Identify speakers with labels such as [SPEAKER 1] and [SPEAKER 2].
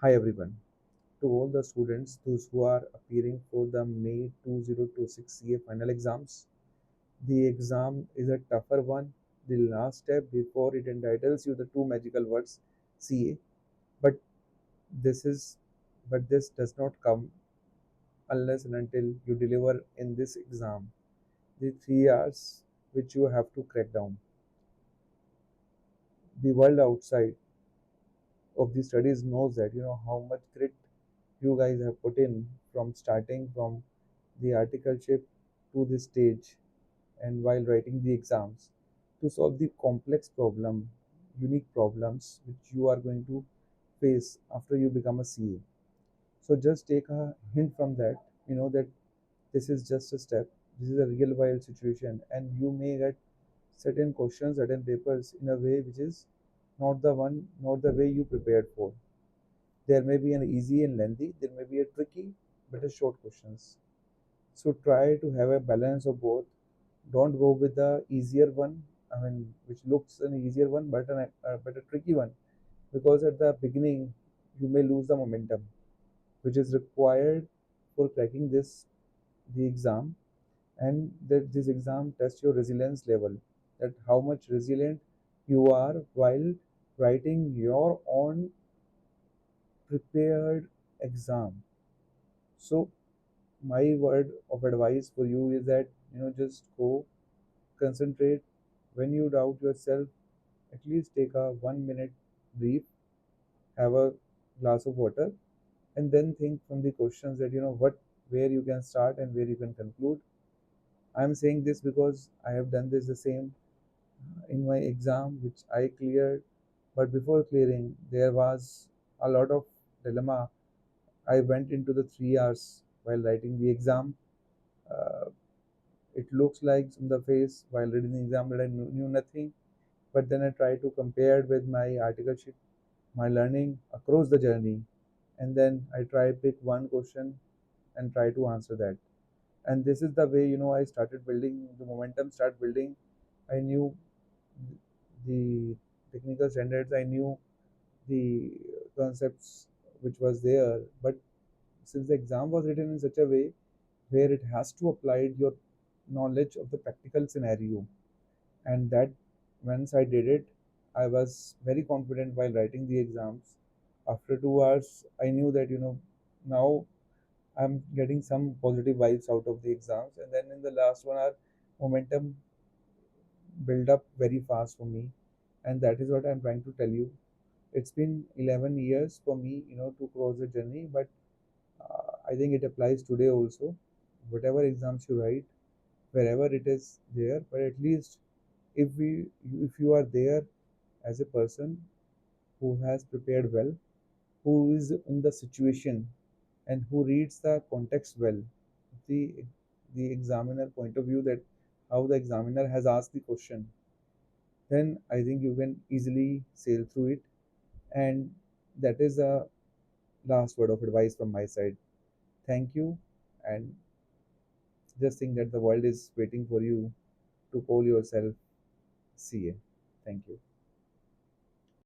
[SPEAKER 1] Hi everyone. To all the students, those who are appearing for the May 2026 CA final exams, the exam is a tougher one. The last step before it entitles you the two magical words CA. But this is but this does not come unless and until you deliver in this exam. The 3 hours which you have to crack down. The world outside of the studies knows that how much grit you guys have put in from starting from the articleship to the stage and while writing the exams to solve the complex problem, unique problems which you are going to face after you become a CA. So just take a hint from that, that this is just a step, this is a real world situation, and you may get certain questions, certain papers in a way which is not the way you prepared for. There may be an easy and lengthy, there may be a tricky but a short questions. So try to have a balance of both. Don't go with the easier one, which looks an easier one but a tricky one, because at the beginning you may lose the momentum, which is required for cracking the exam, and that this exam tests your resilience level, that how much resilient you are while writing your own prepared exam. So my word of advice for you is that just go, concentrate. When you doubt yourself, at least take a 1 minute breathe, have a glass of water, and then think from the questions that what where you can start and where you can conclude. I'm saying this because I have done this the same in my exam which I cleared, but before clearing there was a lot of dilemma. I went into the 3 hours while writing the exam. uh, It looks like from the face while reading the exam that I knew nothing, but then I try to compare it with my articleship, my learning across the journey, and then I try pick one question and try to answer that. And this is the way I started building the momentum. Start building. I knew the technical standards. I knew the concepts which was there, but since the exam was written in such a way where it has to apply your knowledge of the practical scenario, and that once I did it, I was very confident while writing the exams. After 2 hours I knew that now I'm getting some positive vibes out of the exams, and then in the last 1 hour momentum build up very fast for me, and that is what I'm trying to tell you. It's been 11 years for me to cross the journey, but I think it applies today also. Whatever exams you write, wherever it is there, but at least if you are there as a person who has prepared well, who is in the situation and who reads the context well, the the examiner point of view, that how the examiner has asked the question, then I think you can easily sail through it. And that is the last word of advice from my side. Thank you, and just think that the world is waiting for you to call yourself CA. Thank you.